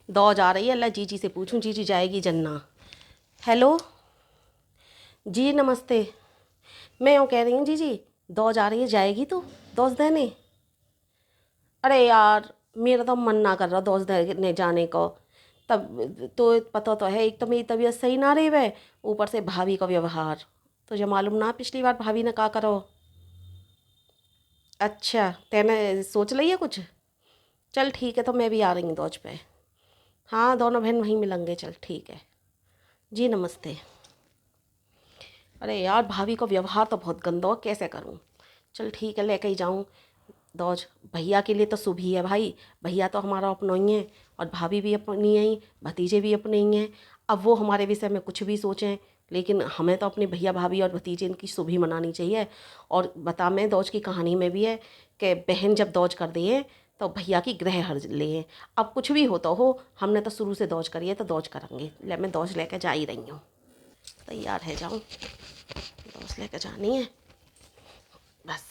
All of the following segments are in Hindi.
दौज आ रही है, अल्लाह जीजी से पूछूं, जीजी जाएगी जन्ना। हेलो जी, नमस्ते। मैं यूँ कह रही हूँ जीजी, दौज आ रही है, जाएगी तो दौज देने? अरे यार, मेरा तो मन ना कर रहा दौज देने जाने को। तब तो पता तो है, एक तो मेरी तबीयत सही ना रही है, ऊपर से भाभी का व्यवहार तुझे मालूम ना, पिछली बार भाभी ने कहा करो। अच्छा, तेने सोच लिया कुछ? चल ठीक है, तो मैं भी आ रही हूँ दौज पे। हाँ, दोनों बहन वहीं मिलेंगे, चल ठीक है। जी नमस्ते। अरे यार, भाभी का व्यवहार तो बहुत गंदा हो, कैसे करूँ? चल ठीक है, लेके ही जाऊँ दौज। भैया के लिए तो शुभ ही है भाई, भैया तो हमारा अपना ही है, और भाभी भी अपनी ही, भतीजे भी अपने ही हैं। अब वो हमारे विषय में कुछ भी सोचें, लेकिन हमें तो अपने भैया भाभी और भतीजे इनकी शुभ ही मनानी चाहिए। और बता, मैं दौज की कहानी में भी है कि बहन जब दौज कर दिए तो भैया की ग्रह हर लिए। अब कुछ भी होता हो, हमने तो शुरू से दौज करी है तो दौज करेंगे। ले, मैं दौज लेके जा ही रही हूँ, तैयार है, जाऊँ दौज लेके जानी है बस।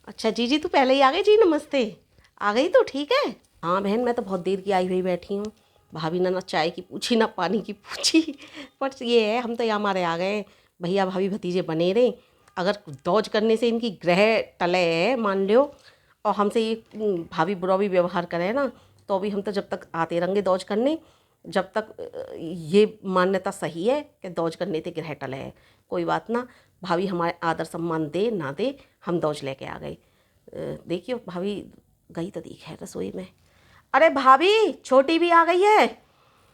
अच्छा जीजी, तू पहले ही आ गई? जी नमस्ते। आ गई तो ठीक है। हाँ बहन, मैं तो बहुत देर की आई हुई बैठी हूँ। भाभी ने ना चाय की पूछी ना पानी की पूछी बट ये है, हम तो यहाँ हमारे आ गए। भैया भाभी भतीजे बने रहे। अगर दौज करने से इनकी ग्रह टले मान लो, और हमसे ये भाभी बुरा भी व्यवहार करे ना, तो भी हम तो जब तक आते रहेंगे दौज करने, जब तक ये मान्यता सही है कि दौज करने से ग्रह टले है। कोई बात ना, भाभी हमारे आदर सम्मान दे ना दे, हम दौज लेके आ गए। देखियो भाभी गई तो दिख है रसोई में। अरे भाभी, छोटी भी आ गई है।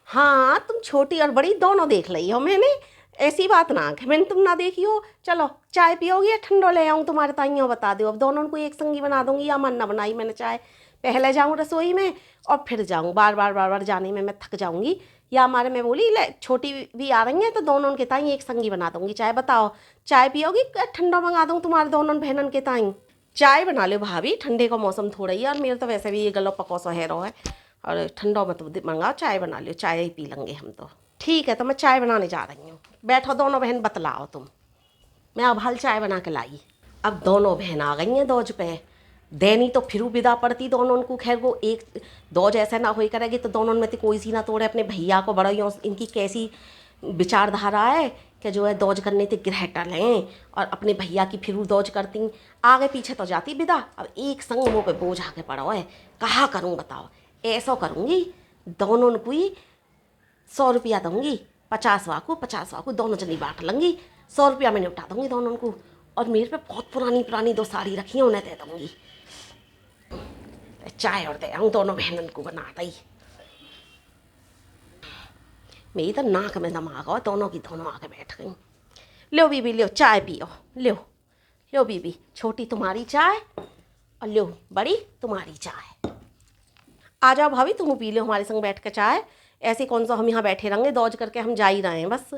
हाँ, तुम छोटी और बड़ी दोनों देख ली हो मैंने। ऐसी बात ना कि मैंने तुम ना देखी हो। चलो, चाय पियोगी या ठंडो ले आऊँ तुम्हारे ताइयों? बता दो, अब दोनों को एक संगी बना दूंगी, या मन ना बनाई मैंने चाय। पहले जाऊँ रसोई में और फिर जाऊँ, बार बार बार बार जाने में मैं थक जाऊँगी। या हमारे में बोली ले, छोटी भी आ रही हैं तो दोनों उनके ताई एक संगी बना दूंगी चाय। बताओ, चाय पियोगी या ठंडा मंगा दूँ तुम्हारे दोनों बहनन के ताई? चाय बना लो भाभी, ठंडे का मौसम थोड़ा ही, और मेरे तो वैसे भी ये गला पका सा है रहा है। और ठंडा मत मंगाओ, चाय बना लो, चाय ही पी लेंगे हम तो। ठीक है, तो मैं चाय बनाने जा रही हूँ। बैठो दोनों बहन, बतलाओ तुम। मैं अब हाल चाय बना के लाई। अब दोनों बहन आ गई हैं दौज पे। देनी तो फिर विदा पड़ती दोनों को, खैर वो एक दौज ऐसा ना हो करेगी तो दोनों में तो कोई सी ना तोड़े अपने भैया को। बड़ा इनकी कैसी विचारधारा है कि जो है दौज करने से ग्रह टलें, और अपने भैया की फिर दौज करती। आगे पीछे तो जाती विदा, अब एक संग मुँह पे बोझ आके पड़ा है। कहाँ करूँ बताओ? ऐसा करूँगी, दोनों को ही 100 रुपया दूंगी। 50 वाकू दोनों जनी बांट लेंगी। 100 रुपया मैंने उठा दूंगी दोनों को। और मेरे पे बहुत पुरानी पुरानी 2 साड़ी रखी हैं, उन्हें दे दूंगी। चाय और दे आऊँ दोनों बहनों को बनाता ही। मेरी तो नाक में दम आ गया, दोनों की दोनों आके बैठ गई। लो बीबी, लो चाय पियो, लो। लो बीबी, छोटी तुम्हारी चाय, और लो बड़ी तुम्हारी चाय। आ जाओ भाभी, तुम पी लो हमारे संग बैठ के चाय। ऐसे कौन सा हम यहाँ बैठे रहेंगे, दौज करके हम जा ही रहे हैं बस।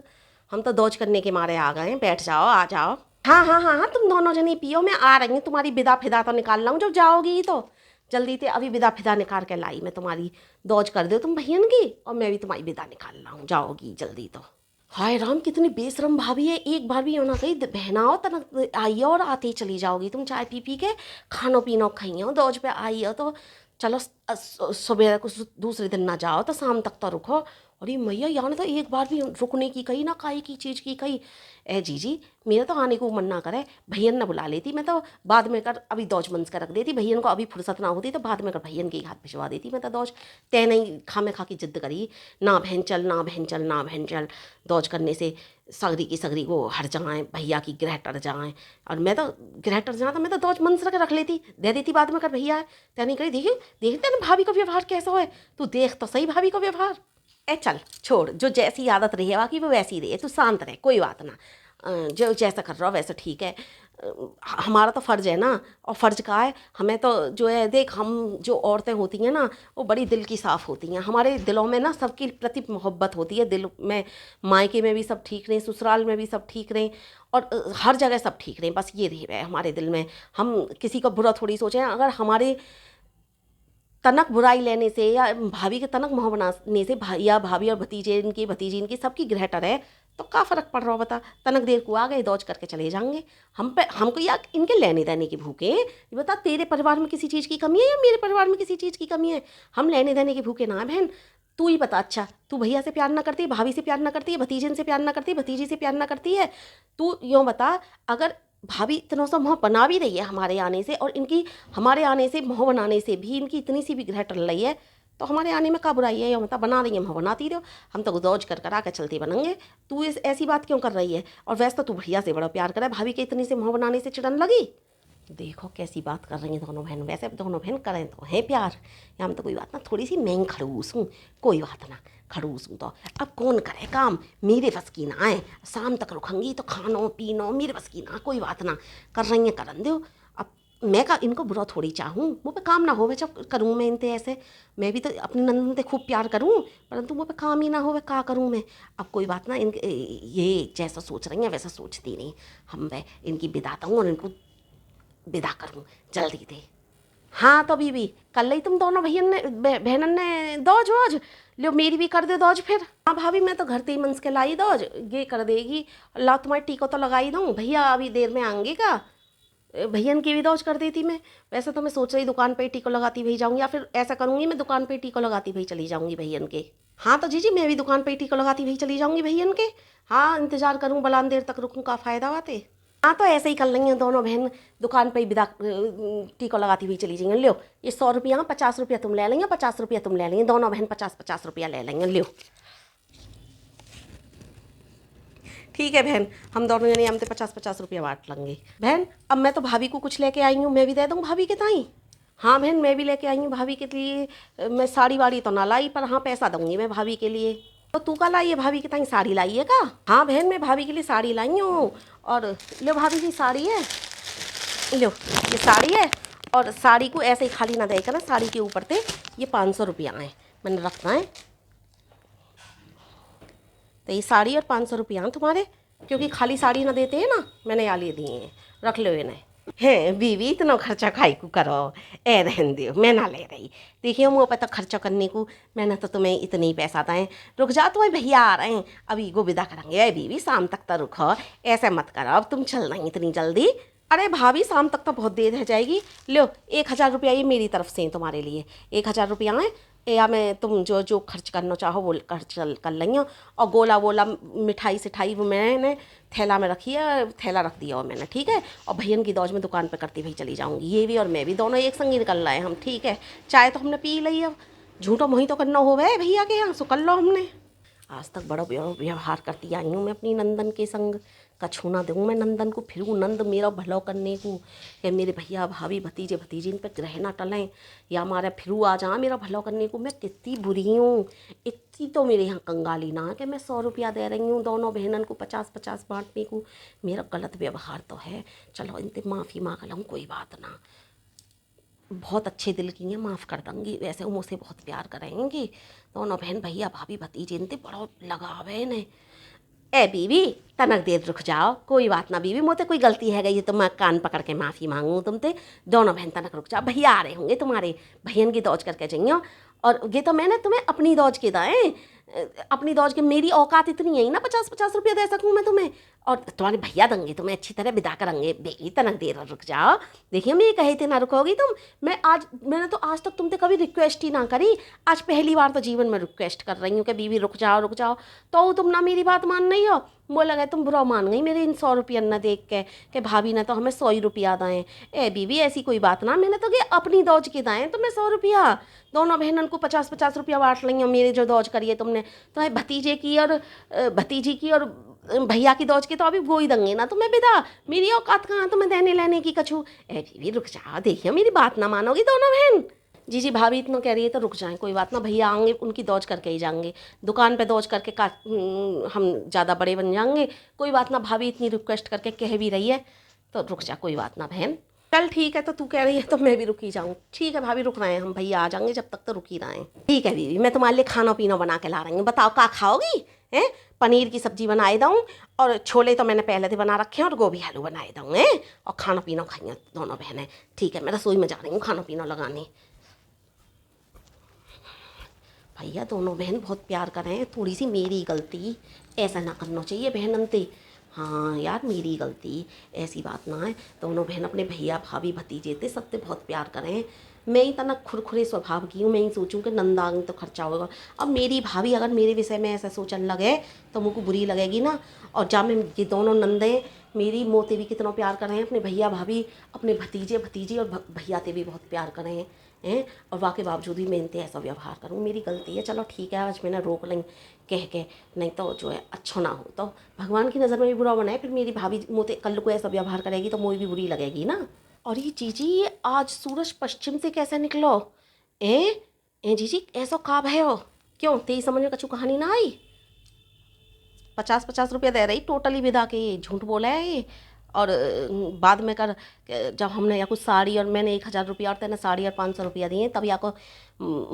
हम तो दौज करने के मारे आ गए हैं, बैठ जाओ, आ जाओ। हाँ हाँ हाँ हाँ, तुम दोनों जनी पियो, मैं आ रही हूँ। तुम्हारी विदा फिदा तो निकाल लाऊँ जब जाओगी ही तो। जल्दी से अभी विदा फिदा निकाल के लाई मैं तुम्हारी। दौज कर दो तुम भैयन की, और मैं भी तुम्हारी विदा निकाल लाऊँ, जाओगी जल्दी तो। हाय राम, कितनी बेशरम भाभी है। एक बार भी होना कही बहना हो तनक आई हो, और आते ही चली जाओगी तुम चाय पी पी के। खानो पीनो खाई हो, दौज पे आई हो तो चलो, सुबह को दूसरे दिन ना जाओ तो शाम तक तो रुको। अरे मैया, यहाँ ने तो एक बार भी रुकने की कही ना, काई की चीज़ की कही। ए जीजी, मेरा तो आने को मन ना करे, भैयन ना बुला लेती, मैं तो बाद में कर अभी दौज मंस कर रख देती। भैयन को अभी फुर्सत ना होती तो बाद में कर भैयन के हाथ भिजवा देती मैं तो दौज। तय नहीं खा में खा की जिद्द करी, ना बहन चल, ना बहन चल, ना बहन चल। दौज करने से सगरी की सगरी को हट जाएँ, भैया की ग्रह टर जाएँ। और मैं तो ग्रह टर जाए तो मैं तो दौज मंस रख लेती, दे देती बाद में कर भैया है। तय नहीं करी, देखिए देखते ना भाभी का व्यवहार कैसा है। तू देख तो सही भाभी का व्यवहार। ए चल छोड़, जो जैसी आदत रही है बाकी वो वैसी रही है, तू शांत रहे, कोई बात ना। जो जैसा कर रहा हो वैसा ठीक है। हमारा तो फ़र्ज़ है ना, और फ़र्ज़ का है हमें तो जो है, देख हम जो औरतें होती हैं ना, वो बड़ी दिल की साफ़ होती हैं। हमारे दिलों में ना सबकी प्रति मोहब्बत होती है दिल में। मायके में भी सब ठीक रहें, ससुराल में भी सब ठीक रहें, और हर जगह सब ठीक रहें, बस ये रही है हमारे दिल में। हम किसी का बुरा थोड़ी सोचें। अगर हमारे तनक बुराई लेने से या भाभी के तनक मोह बनाने से या भाभी और भतीजे इनकी भतीजी इनकी सबकी ग्रह टरे, तो क्या फ़र्क पड़ रहा हो बता। तनक देर को आ गए, दौज करके चले जाएंगे। हम पे हमको यार इनके लेने देने की भूखे हैं। ये बता, तेरे परिवार में किसी चीज़ की कमी है या मेरे परिवार में किसी चीज़ की कमी है? हम लेने देने के भूखे ना हैं बहन। तू ही बता, अच्छा तू भैया से प्यार ना करती है, भाभी से प्यार ना करती है, भतीजन से प्यार ना करती है, भतीजी से प्यार ना करती है? तू यूँ बता, अगर भाभी इतना सा मोह बना भी रही है हमारे आने से, और इनकी हमारे आने से मोह बनाने से भी इनकी इतनी सी भी ग्रह टल रही है, तो हमारे आने में क्या बुराई है? या मतलब बना रही है, मोह बनाती रहो, हम तो दौज कर कर आकर चलते बनेंगे। तू इस ऐसी बात क्यों कर रही है? और वैसे तो तू भैया से बड़ा प्यार करे, भाभी के इतनी से मोह बनाने से चिड़न लगी? देखो कैसी बात कर रही हैं दोनों बहन। वैसे अब दोनों बहन करें तो है प्यार, या हम तो कोई बात ना, थोड़ी सी मैं खड़ूस हूँ, कोई बात ना, खड़ूस हूँ तो अब कौन करे काम, मेरे बस की ना है। शाम तक रुकूंगी तो खानो पीनो मेरे बस की ना, कोई बात ना, कर रही हैं करन दो। अब मैं का इनको बुरा थोड़ी चाहूँ, मुँह पे काम ना हो जब करूँ मैं इनते ऐसे। मैं भी तो अपनी नंदन से खूब प्यार करूँ, परंतु मुँह पे काम ही ना हो, क्या करूँ मैं? अब कोई बात ना, इनके ये जैसा सोच रही हैं वैसा सोचती नहीं। हम वह इनकी बिदाता हूँ और इनको विदा करूँ जल्दी दे। हाँ तो बीबी, कल ही तुम दोनों भैया ने बहनन ने दौज वोज लो, मेरी भी कर दे दौज फिर। हाँ भाभी, मैं तो घर ते ही मंस के लाई दौज, ये कर देगी। ला तुम्हारी टीको तो लगाई दूँ, भैया अभी देर में आएंगे का, भैयन की भी दौज कर देती मैं। वैसे तो मैं सोच रही दुकान पे ही टीको लगाती भाई जाऊँगी, या फिर ऐसा करूँगी मैं दुकान पे ही टीको लगाती भाई चली जाऊँगी भैयन के। हाँ तो जीजी, मैं भी दुकान पे ही टीको लगाती भाई चली जाऊँगी भैयन के। हाँ इंतज़ार करूँ, बलान देर तक रुकूँ, का फ़ायदा बाते। हाँ तो ऐसे ही कर लेंगे दोनों बहन, दुकान पे ही विदा टीका लगाती हुई चली जाएंगे। लो ये 100 रुपया, 50 रुपया तुम ले लेंगे, 50 रुपया तुम ले लेंगे, दोनों बहन 50-50 रुपया ले लेंगे। लो ठीक है बहन, हम दोनों जने हम तो 50-50 रुपया बांट लेंगे। बहन अब मैं तो भाभी को कुछ लेके आई हूँ, मैं भी दे दूँ भाभी के ताई। हाँ बहन, मैं भी लेके आई हूँ भाभी के लिए। मैं साड़ी वाड़ी तो ना लाई, पर हाँ पैसा दूंगी मैं भाभी के लिए। तो तू का लाई है भाभी के ताई, साड़ी लाई है का? हाँ बहन, मैं भाभी के लिए साड़ी लाई हूँ। और लो भाभी जी साड़ी है, लो ये साड़ी है। और साड़ी को ऐसे ही खाली ना देकर ना, साड़ी के ऊपर से ये 500 रुपया है मैंने रखना है। तो ये साड़ी और 500 रुपया हैं तुम्हारे, क्योंकि खाली साड़ी ना देते हैं ना, मैंने यहाँ ले दिए हैं, रख लो इन्हें। हैं बीवी, इतना खर्चा खाई को करो, ए रहन दो, मैं ना ले रही। देखिए मुँह पर तो खर्चा करने को, मैंने तो तुम्हें इतने ही पैसा दें। रुक जा, तुम्हें भैया आ रहे हैं, अभी को विदा करेंगे। ए बीवी शाम तक तो रुको, ऐसे मत करो, अब तुम चल रही इतनी जल्दी। अरे भाभी शाम तक तो बहुत देर रह जाएगी। लो 1,000 रुपया ये मेरी तरफ से तुम्हारे लिए, 1,000 रुपया है। या मैं तुम जो जो खर्च करना चाहो वो खर्च कर लेंगे। और गोला वोला मिठाई सिठाई वो मैंने थैला में रखी है, थैला रख दिया और मैंने, ठीक है। और भैयन की दौज में दुकान पे करती भाई चली जाऊंगी, ये भी और मैं भी दोनों एक संग ही निकल रहे हैं हम, ठीक है। चाय तो हमने पी ली, अब झूठो मोही तो करना हो गए भैया के यहाँ, सो कर लो हमने। आज तक बड़ा व्यवहार करती आई हूँ मैं अपनी नंदन के संग, कछू ना दूँ मैं नंदन को, फिर नंद मेरा भलो करने को, कि मेरे भैया भाभी भतीजे भतीजी इन पर ग्रह ना टलें, या हमारे फिर आ जा मेरा भलो करने को। मैं कितनी बुरी हूँ, इतनी तो मेरे यहाँ कंगाली ना कि मैं 100 रुपया दे रही हूँ दोनों बहनन को 50-50 बांटने को। मेरा गलत व्यवहार तो है, चलो इनसे माफ़ी मांग लूँ, कोई बात ना। बहुत अच्छे दिल की हैं, माफ़ कर दूँगी। वैसे वो मुझसे बहुत प्यार करेंगी दोनों बहन, भैया भाभी भतीजे इनते बड़ा लगाव है इन्हें। ए बीवी तनक देर रुक जाओ, कोई बात ना बीवी, मुझसे कोई गलती है गई तो मैं कान पकड़ के माफ़ी मांगूँ तुमसे। दोनों बहन तनक रुक जाओ, भैया आ रहे होंगे तुम्हारे, भैयन की दौज करके जाइए। और ये तो मैंने तुम्हें अपनी दौज के दाएँ, अपनी दौज के, मेरी औकात इतनी है ही ना 50-50 रुपया दे सकूँ मैं तुम्हें। और तुम्हारे भैया देंगे तुम्हें अच्छी तरह विदा करेंगे। बेटी तनक देर रुक जाओ, देखिए मैं ये कहे थे ना रुकोगी तुम। मैंने तो आज तक तुमसे कभी रिक्वेस्ट ही ना करी, आज पहली बार तो जीवन में रिक्वेस्ट कर रही हूँ कि बीवी रुक जाओ रुक जाओ। तो तुम ना मेरी बात मान नहीं हो, बोला गया तुम बुरा मान गई मेरे इन 100 रुपया न देख के, कि भाभी ने तो हमें 100 रुपया दाएँ। ए बीवी ऐसी कोई बात ना, मैंने तो कि अपनी दौज के दाएँ तुम्हें 100 रुपया। दोनों बहनन को 50-50 रुपया बांट लेंगे, मेरे जो दौज करिए तुमने, तो भतीजे की और भतीजी की और भैया की दौज के तो अभी वो ही देंगे ना तुम्हें विदा। मेरी औकात कहाँ तुम्हें देने लेने की कछू। ए बीवी रुक जाओ, देखिए मेरी बात ना मानोगी दोनों बहन। जी जी भाभी इतना कह रही है तो रुक जाएं, कोई बात ना, भैया आएंगे उनकी दौज करके ही जाएंगे, दुकान पे दौज करके का हम ज़्यादा बड़े बन जाएंगे। कोई बात ना, भाभी इतनी रिक्वेस्ट करके कह भी रही है तो रुक जा, कोई बात ना बहन। चल ठीक है, तो तू कह रही है तो मैं भी रुक ही जाऊँ। ठीक है भाभी रुक रहे हैं हम, भैया आ जाएंगे, जब तक तो रुक ही रहे हैं। ठीक है बीवी, मैं तुम्हारे लिए खाना पीना बना के ला रही हूँ, बताओ क्या खाओगी हैं? पनीर की सब्जी बनाए दूँ, और छोले तो मैंने पहले से बना रखे हैं, और गोभी आलू बनाए दूँ हैं, और खाना पीना खाइए दोनों बहनें। ठीक है मैं रसोई में जा रही हूँ खाना पीना लगाने। भैया दोनों बहन बहुत प्यार कर रहे हैं, थोड़ी सी मेरी गलती, ऐसा ना करना चाहिए बहन अंते। हाँ यार मेरी गलती, ऐसी बात ना है। दोनों बहन अपने भैया भाभी भतीजे थे, सबसे बहुत प्यार कर रहे हैं। मैं ही तना खुरखुरे स्वभाव की हूँ, मैं ही सोचूं कि नंदांग तो खर्चा होगा। अब मेरी भाभी अगर मेरे विषय में ऐसा सोचने लगे तो मुझको बुरी लगेगी ना। और जब मैं ये दोनों नंदे मेरी मोते भी कितना प्यार कर रहे हैं, अपने भैया भाभी अपने भतीजे भतीजी और भैया ते भी बहुत प्यार कर रहे हैं। और वाके बावजूद भी मैं इनते ऐसा व्यवहार करूँ, मेरी गलती है। चलो ठीक है, आज मैंने रोक लें कह के, नहीं तो जो है अच्छा ना हो तो भगवान की नज़र में भी बुरा बनाए। फिर मेरी भाभी मोते कल को ऐसा व्यवहार करेगी तो मुझे भी बुरी लगेगी ना। और ये जीजी आज सूरज पश्चिम से कैसे निकलो? ए ए जीजी ऐसा काब है हो? क्यों तेरी समझ में कछु कहानी ना आई? 50-50 रुपया दे रही टोटली विदा के, ये झूठ बोला है ये। और बाद में कर जब हमने या कुछ साड़ी और मैंने 1,000 रुपया और तेने साड़ी और 500 रुपया दिए, तब या को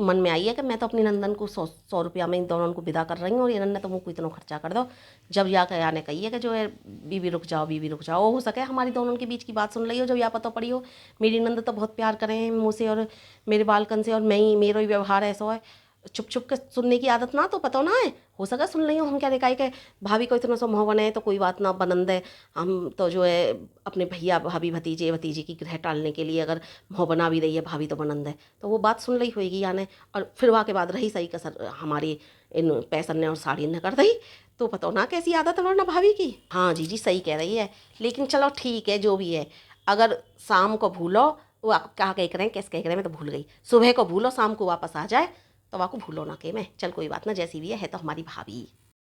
मन में आई है कि मैं तो अपनी नंदन को 100 100 रुपया में इन दोनों को विदा कर रही हूँ और ये नंदन तो मुझको इतना खर्चा कर दो। जब या के आने कही है कि जो है बीबी रुक जाओ बीबी रुक जाओ, हो सके हमारी दोनों के बीच की बात सुन रही हो, जब या पता पड़ी हो मेरी नंद तो बहुत प्यार करें हैं मुझसे और मेरे बालकन से, और मैं ही मेरा ही व्यवहार ऐसा है चुप चुप के सुनने की आदत ना, तो पता ना है हो सका सुन रही हूँ। हम क्या निकाय के भाभी को इतना सा मोह बने तो कोई बात ना बनंद है। हम तो जो है अपने भैया भाभी भतीजे भतीजी की ग्रह टालने के लिए अगर मोह बना भी रही है भाभी तो बनंद है, तो वो बात सुन रही होगी यानी। और फिर वहाँ के बाद रही सही कसर हमारी इन पैसन ने और साड़ी ने कर दी, तो पता ना कैसी आदत है वरना भाभी की। हाँ जी सही कह रही है, लेकिन चलो ठीक है जो भी है। अगर शाम को भूलो, वो आप क्या कह रहे हैं कैसे कह रहे हैं मैं तो भूल गई, सुबह को भूलो शाम को वापस आ जाए तो वाको भूलो ना के मैं, चल कोई बात ना जैसी भी है तो हमारी भाभी।